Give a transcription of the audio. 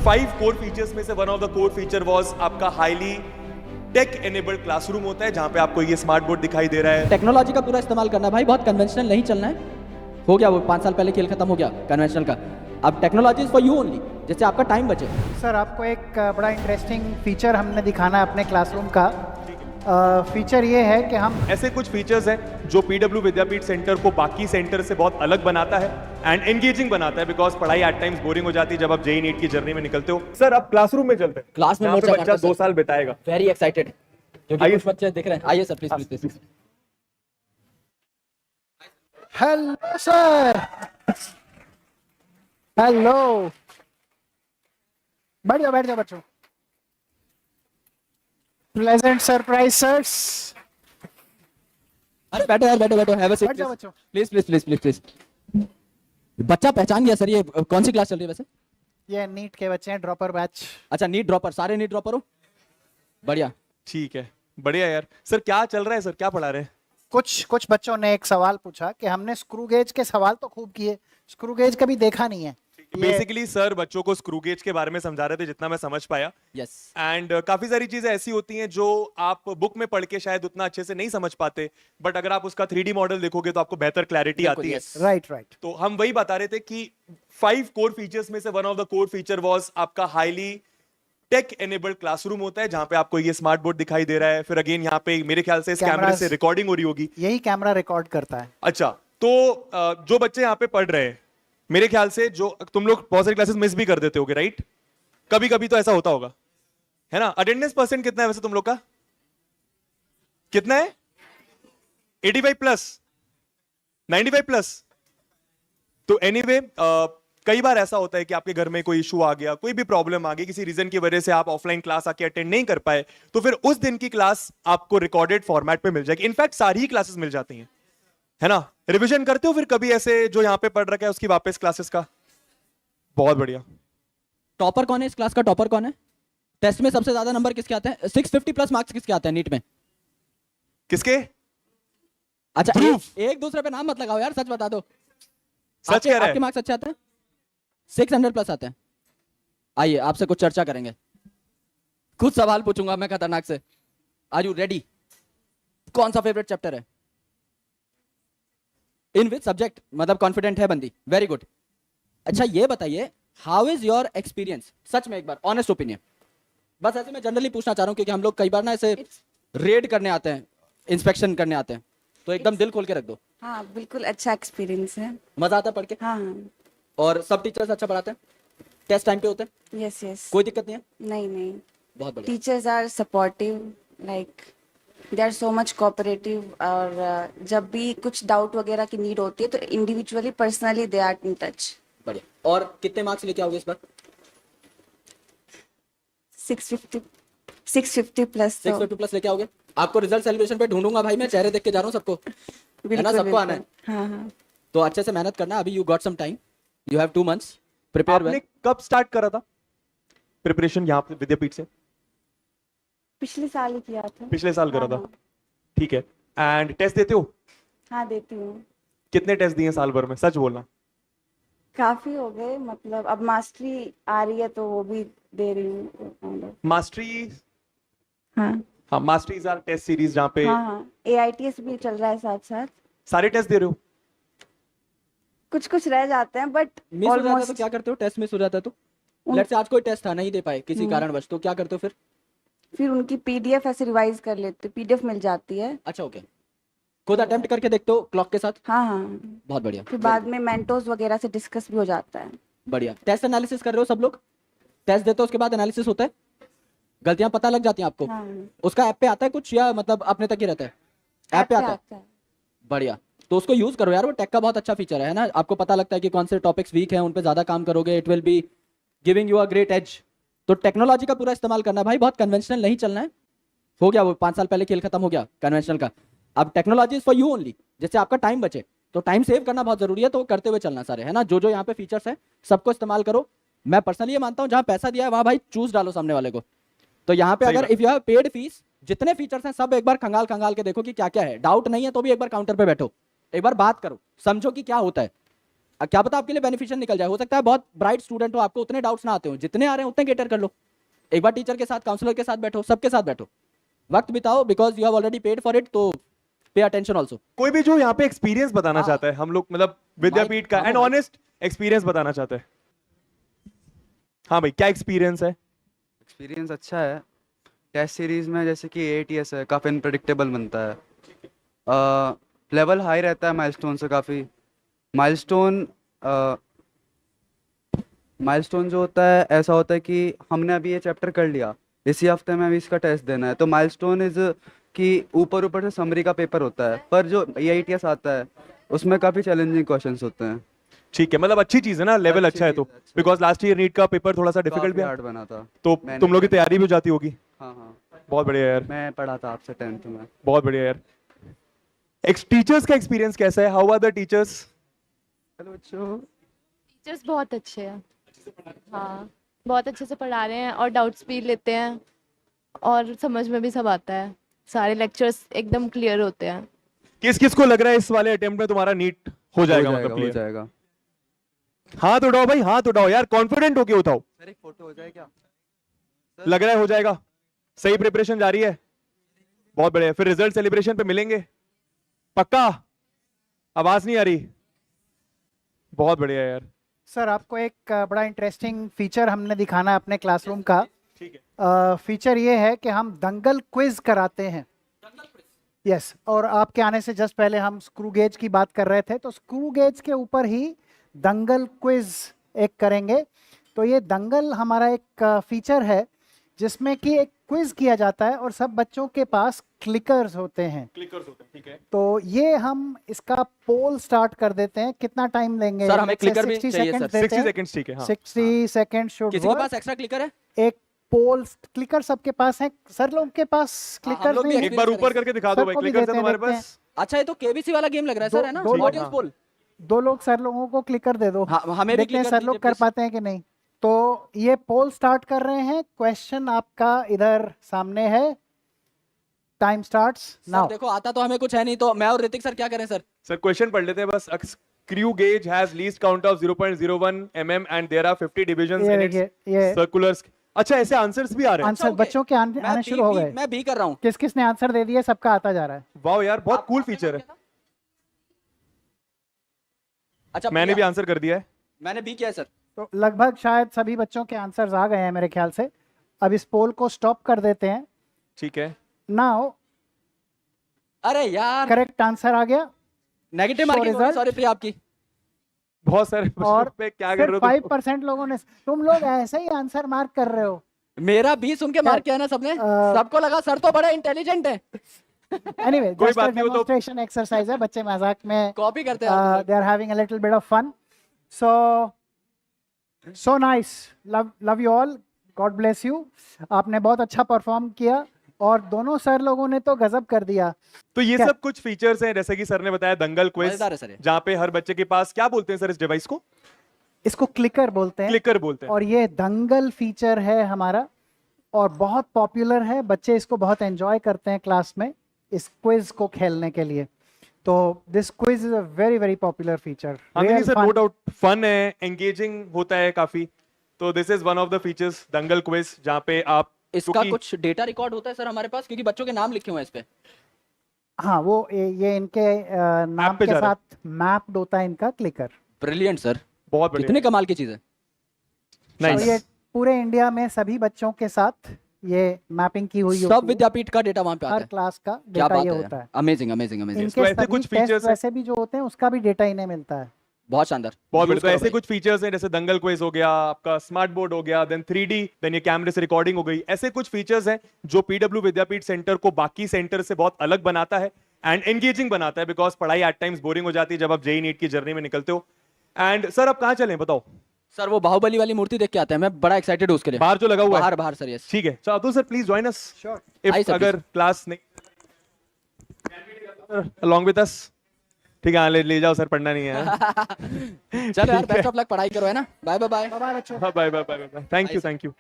5 core features में से one of the core feature was आपका हाईली टेक एनेबल्ड क्लासरूम होता है, जहां पे आपको ये स्मार्ट बोर्ड दिखाई दे रहा है। टेक्नोलॉजी का पूरा इस्तेमाल करना है भाई, बहुत कन्वेंशनल नहीं चलना है। हो गया वो 5 साल पहले खेल खत्म हो गया कन्वेंशनल का। अब technology is for you only, जिससे आपका टाइम बचे। सर आपको एक बड़ा इंटरेस्टिंग फीचर हमने दिखाना है अपने क्लासरूम का। फीचर ये है कि हम ऐसे कुछ फीचर्स हैं जो पीडब्ल्यू विद्यापीठ सेंटर को बाकी सेंटर से बहुत अलग बनाता है एंड एंगेजिंग बनाता है, बिकॉज पढ़ाई एट टाइम्स बोरिंग हो जाती है जब आप जेई नीट की जर्नी में निकलते हो। सर अब क्लासरूम में चलते हैं, क्लास में जहाँ पे मोर्चा बच्चा काटो 2 सर। साल बिताएगा। वेरी एक्साइटेड, क्योंकि आइए। कुछ बच्चे दिख रहे हैं। आइए sir please please please. Hello sir, hello, बैठ जाओ बच्चों। Pleasant surprise sirs. अरे बैठो यार, बैठो हैव अ सीट बैठ जाओ बच्चों। Please please please please please. बच्चा पहचान गया सर, ये कौन सी क्लास चल रही है वैसे? ये नीट के बच्चे हैं, ड्रॉपर बैच। अच्छा नीट ड्रॉपर, सारे नीट ड्रॉपर हो? बढ़िया। ठीक है, बढ़िया यार। सर क्या चल रहा है, सर क्या पढ़ा रहे हैं? कुछ बच्चों ने एक सवाल पूछा कि हमने स्क्रू गेज के सवाल तो खूब किए, स्क्रू गेज कभी देखा नहीं है। बेसिकली सर बच्चों को स्क्रू गेज के बारे में समझा रहे थे, जितना मैं समझ पाया। यस। एंड काफी सारी चीजें ऐसी होती हैं जो आप बुक में पढ़ के शायद उतना अच्छे से नहीं समझ पाते, बट अगर आप उसका 3D मॉडल देखोगे तो आपको बेहतर क्लैरिटी आती है। राइट। तो हम वही बता रहे थे कि 5 कोर फीचर्स में से one of the core feature was आपका हाईली टेक एनेबल्ड क्लासरूम होता है, जहां पे आपको ये स्मार्ट बोर्ड दिखाई दे रहा है। फिर अगेन यहाँ पे मेरे ख्याल से इस कैमरे Cameras- से रिकॉर्डिंग हो रही होगी। यही कैमरा रिकॉर्ड करता है। अच्छा, तो जो बच्चे यहाँ पे पढ़ रहे हैं, मेरे ख्याल से जो तुम लोग बहुत सारी क्लासेस मिस भी कर देते होगे, राइट? कभी कभी तो ऐसा होता होगा, है ना? अटेंडेंस परसेंट कितना है वैसे तुम लोग का? कितना है? 85 प्लस, 95 प्लस। तो एनीवे कई बार ऐसा होता है कि आपके घर में कोई इशू आ गया, कोई भी प्रॉब्लम आ गई, किसी रीजन की वजह से आप ऑफलाइन क्लास आके अटेंड नहीं कर पाए, तो फिर उस दिन की क्लास आपको रिकॉर्डेड फॉर्मेट पे मिल जाएगी। इनफैक्ट सारी ही क्लासेस मिल जाती हैं, है ना? रिवीजन करते हो फिर कभी ऐसे जो यहाँ पे पढ़ रखा है उसकी वापस क्लासेस का? बहुत बढ़िया। टॉपर कौन है इस क्लास का? टॉपर कौन है? टेस्ट में सबसे ज्यादा नंबर किसके आते हैं? 650 प्लस मार्क्स किसके आते हैं नीट में? किसके? अच्छा एक दूसरे पे नाम मत लगाओ यार, सच बता दो। सच कह रहा आपके है? मार्क्स अच्छे आते हैं? 600 प्लस आते हैं। आइए आपसे कुछ चर्चा करेंगे, कुछ सवाल पूछूंगा मैं खतरनाक से। Are you ready? कौन सा फेवरेट चैप्टर है? इन विच सब्जेक्ट? मतलब कॉन्फिडेंट है बंदी, वेरी गुड। अच्छा ये बताइए, हाउ इज योर एक्सपीरियंस? सच में एक बार ऑनेस्ट ओपिनियन, बस ऐसे मैं जनरली पूछना चाह रहा हूँ, क्योंकि हम लोग कई बार ना ऐसे रेड करने आते हैं, इंस्पेक्शन करने आते हैं, तो एकदम दिल खोल के रख दो। हाँ बिल्कुल अच्छा एक्सपीरियंस है। मजा आता है पढ़ के? हाँ और सब टीचर्स अच्छा पढ़ाते हैं? टेस्ट टाइम पे होते हैं? यस कोई दिक्कत नहीं है? नहीं बहुत बढ़िया। Teachers are supportive, like they are so much cooperative. और जब भी कुछ डाउट वगैरह की नीड होती है तो individually personally they are in touch. बढ़िया। और कितने मार्क्स लेके आओगे इस बार? 650 प्लस। 650 प्लस लेके आओगे? आपको रिजल्ट सेलिब्रेशन पे ढूंढूंगा भाई, मैं चेहरे देख के जा रहा हूँ सबको, है ना? सबको आना है। हाँ। तो अच्छे से मेहनत करना। अभी you got some time, you have 2 months, prepare आपने वेल। कब स्टार्ट करा था प्रिपरेशन यहाँ पे विद्यापीठ से? पिछले साल ही किया था। पिछले साल करा था, हाँ। ठीक है। एंड टेस्ट देते हो? हाँ देती हूँ। कितने टेस्ट दिए साल भर में, सच बोलना? काफी हो गए, मतलब अब मास्टरी आ रही है तो वो भी दे रही हूँ। मास्टरी? हाँ हाँ, मास्टरीज आर टेस्ट सीरीज जहाँ पे हाँ, AITS भी चल रहा है साथ साथ। सारे टेस्ट दे रहे हो? कुछ रह जाते हैं बट मिस हो जाता है तो ऑलमोस्ट। क्या करते हो? टेस्ट मिस हो जाता है तो लेट्स से आज कोई टेस्ट था, नहीं दे पाए किसी कारणवश, तो क्या करते हो फिर? फिर उनकी PDF ऐसे रिवाइज कर लेते, PDF मिल जाती है। अच्छा ओके, खुद अटेम्प्ट करके देखते हो क्लॉक के साथ? हाँ। बहुत बढ़िया। फिर बाद में मेंटोस वगैरह से डिस्कस भी हो जाता है। बढ़िया। टेस्ट एनालिसिस कर रहे हो सब लोग? टेस्ट देते हो उसके बाद एनालिसिस होता है, गलतियां पता लग जाती हैं आपको? हाँ। उसका ऐप पे आता है कुछ, या मतलब अपने तक ही रहता है? ऐप पे आता है। बढ़िया, तो उसको यूज करो यार, वो टेक का बहुत अच्छा फीचर है ना? आपको पता लगता है कि कौन से टॉपिक्स वीक हैं, उन पे ज्यादा काम करोगे, it will be giving you a great edge. तो टेक्नोलॉजी का पूरा इस्तेमाल करना है भाई, बहुत कन्वेंशनल नहीं चलना है। हो गया वो 5 साल पहले खेल खत्म हो गया कन्वेंशनल का। अब technology is for you only, जिससे आपका टाइम बचे। तो टाइम सेव करना बहुत जरूरी है, तो करते हुए चलना सारे, है ना? जो जो यहाँ पे फीचर्स है सबको इस्तेमाल करो। मैं पर्सनली ये मानता हूँ, जहाँ पैसा दिया है वहाँ भाई चूज डालो सामने वाले को। तो यहाँ पे अगर if you have paid fees, जितने फीचर्स हैं सब एक बार खंगाल खंगाल के देखो कि क्या क्या है। डाउट नहीं है तो भी एक बार काउंटर पे बैठो, एक बार बात करो, समझो कि क्या होता है। क्या पता आपके लिए बेनिफिशियल निकल जाए। हो सकता है बहुत ब्राइट स्टूडेंट हो, आपको उतने डाउट्स ना आते हो, जितने आ रहे हैं उतने केटर कर लो। एक बार टीचर के साथ, काउंसलर के साथ बैठो, सबके साथ बैठो, वक्त बिताओ, because you have already paid for it, तो पे अटेंशन ऑल्सो। कोई भी जो यहाँ पे एक्सपीरियंस बताना हाँ। चाहता है, हम लोग मतलब विद्यापीठ का हाँ, एंड भाई। ऑनेस्ट एक्सपीरियंस बताना चाहते हैं। हाँ भाई, क्या एक्सपीरियंस है? एक्सपीरियंस अच्छा है। टेस्ट सीरीज में जैसे कि ATS है, काफ़ी अनप्रडिक्टेबल बनता है। लेवल हाई रहता है माइलस्टोन से काफ़ी। माइलस्टोन माइलस्टोन जो होता है ऐसा होता है कि हमने अभी ये चैप्टर कर लिया, इसी हफ्ते में अभी इसका टेस्ट देना है, तो माइलस्टोन इज कि ऊपर ऊपर से समरी का पेपर होता है, पर जो AITS आता है उसमें काफ़ी चैलेंजिंग क्वेश्चंस होते हैं। ठीक है, मतलब अच्छी चीज है ना, लेवल अच्छी अच्छा है तो। चीज़ है, अच्छा। बिकॉज लास्ट ईयर नीट का पेपर थोड़ा सा डिफिकल्ट भी काफ़ी है, हार्ड बना था। तो मैंने- तुम लोग की तैयारी भी हो जाती होगी। हाँ हाँ, बहुत बढ़िया यार, मैं पढ़ा था आपसे 10th में। बहुत बढ़िया यार। टीचर्स का एक्सपीरियंस कैसा है? How are the teachers? Hello बच्चों। टीचर्स बहुत अच्छे हैं। हाँ, बहुत अच्छे से पढ़ा रहे हैं और डाउट्स भी लेते हैं और समझ में भी सब आता है। सारे लेक्चर्स एकदम क्लियर होते हैं। किस किस को लग रहा है इस वाले अटेम्प्ट में तुम्हारा नीट हो जाएगा? मतलब हो क्लियर? जाएगा। हाथ उठाओ भाई, हाथ उठाओ यार, कॉन्फिडेंट होके उठाओ। सर एक फोटो हो जाए क्या? लग रहा है हो जाएगा? सही प्रिपरेशन जारी है? बहुत बढ़िया। फिर रिजल्ट सेलिब्रेशन पे मिलेंगे पक्का? आवाज नहीं आ रही। बहुत बढ़िया यार। सर आपको एक बड़ा इंटरेस्टिंग फीचर हमने दिखाना है अपने क्लासरूम का। ठीक है। फीचर ये है कि हम दंगल क्विज कराते हैं। यस, और आपके आने से जस्ट पहले हम स्क्रू गेज की बात कर रहे थे, तो स्क्रू गेज के ऊपर ही दंगल क्विज एक करेंगे। तो ये दंगल हमारा एक फीचर है जिसमें कि एक क्विज किया जाता है और सब बच्चों के पास क्लिकर्स होते हैं। क्लिकर्स होते हैं, ठीक है। तो ये हम इसका पोल स्टार्ट कर देते हैं। कितना टाइम लेंगे? सर, हमें Let's say clicker भी 60 चाहिए, seconds सर। देते 60 हैं। सेकंड्स, ठीक है। हाँ। 60 सेकंड शुड किसी के पास एक्स्ट्रा क्लिकर है? एक पोल क्लिकर सबके पास है। सर लोगों के पास हाँ, हम क्लिकर लोग भी नहीं है। एक बार ऊपर करके दिखा दो सर भाई, को भी क्लिकर्स है देते हैं, तुम्हारे देखते पास? अच्छा, ये तो KBC वाला गेम लग रहा है सर, है ना? दो लोग- ऑडियंस हाँ। पोल। दो लोग सर लोगों को क्लिकर दे दो। हाँ, हमें भी देखते हैं clicker सर लोग दीजिए, कर please। पाते हैं कि नहीं। तो ये पोल स्टार्ट कर रहे हैं। क्वेश्चन आपका इधर सामने है। Time starts sir now. देखो, आता तो हमें कुछ है नहीं, तो मैं और ऋतिक सर क्या करें सर? सर क्वेश्चन पढ़ लेते हैं बस। Screw gauge has least count of 0.01 mm and there are 50 divisions ये इन देखिए, इट्स ये सर्कुलर्स। अच्छा, ऐसे आंसर्स भी आ रहे हैं? Answer okay। बच्चों के आने शुरू हो गए। मैं भी कर रहा हूँ। किस किस ने आंसर दे दिए? सबका आता जा रहा है। वाओ यार, बहुत कूल फीचर है। अच्छा, मैंने भी भैया, आंसर कर दिया है। मैंने भी किया है सर। तो लगभग शायद सभी बच्चों के आंसर्स आ गए हैं मेरे ख्याल से। अब इस पोल को स्टॉप कर देते हैं। ठीक है। नाउ अरे यार, करेक्ट आंसर आ गया नेगेटिव Show मार्किंग हो गई, result। सॉरी प्रिया आपकी। बहुत सारे और बच्चों पे क्या कर सिर्फ रहे हो 5% लोगों ने। तुम लोग ऐसे ही आंसर मार्क कर रहे हो। मेरा 20 उनके मार्क किया ना सबने। सबको लगा सर तो बड़े इंटेलिजेंट है। एनीवे, कोई जस्ट बात अ नहीं, वो तो- डेमोंस्ट्रेशन एक्सरसाइज है। बच्चे मजाक में कॉपी करते हैं। They are having a little bit of fun. So nice. Love you all. God bless you. आपने बहुत अच्छा परफॉर्म किया और दोनों सर लोगों ने तो गजब कर दिया। तो ये क्या? सब कुछ फीचर्स हैं, जैसे कि सर ने बताया दंगल क्विज, मजेदार है सर ये। जहां पे हर बच्चे के पास क्या बोलते हैं सर इस डिवाइस को? इसको क्लिकर बोलते हैं। क्लिकर बोलते हैं। और ये दंगल फीचर है हमारा और बहुत पॉपुलर है। बच्चे इसको बहुत एंजॉय करते हैं क्लास में, इस क्विज को खेलने के लिए। तो this quiz is a very very popular feature. हाँ नहीं सर, नो डाउट फन है, एंगेजिंग होता है काफी। तो this is one of the features, Dangal quiz, जहां पे आप इसका क्योंकि- कुछ डेटा रिकॉर्ड होता है सर हमारे पास, क्योंकि बच्चों के नाम लिखे हुए हैं इस पे। हाँ, वो ये इनके नाम पे के जा रहा है। साथ मैप्ड होता है इनका क्लिकर। ब्रिलियंट सर, बहुत बढ़िया। कितने कमाल की चीज है। तो Nice. ये पूरे इंडिया में सभी बच्चों के साथ ये मैपिंग की हुई सब होती है। विद्यापीठ का डेटा वहां पे आता हर है। क्लास का क्या डेटा बात ये है होता है। Amazing amazing amazing. इनके तो ऐसे सभी कुछ टेस्ट features हैं। वैसे भी जो होते हैं उसका भी डेटा इन्हें मिलता है। बहुत शानदार। बहुत Use बढ़िया। तो करो ऐसे भाई। कुछ फीचर्स हैं, जैसे दंगल क्विज हो गया, आपका स्मार्ट बोर्ड हो गया, देन 3D, देन ये कैमरे से रिकॉर्डिंग हो गई। ऐसे कुछ फीचर्स हैं जो पीडब्ल्यू विद्यापीठ सेंटर को बाकी सेंटर से बहुत अलग बनाता है एंड एंगेजिंग बनाता है, बिकॉज पढ़ाई एट टाइम्स बोरिंग हो जाती है जब आप जेई नीट की जर्नी में निकलते हो। एंड सर अब कहाँ चलें बताओ? सर वो बाहुबली वाली मूर्ति देख के आते हैं, मैं बड़ा एक्साइटेड हूँ उसके लिए। बाहर जो लगा हुआ है? बाहर बाहर सर, यस। ठीक है, चलो Abdul sir please join us. Sure. If आइए सर, अगर क्लास नहीं along with us, ठीक है, हाँ, ले जाओ सर, पढ़ना नहीं है। चलो यार, बेस्ट ऑफ लक, पढ़ाई करो, है ना। Bye bye bye. बाय बच्चों। Bye bye bye bye, thank you thank you.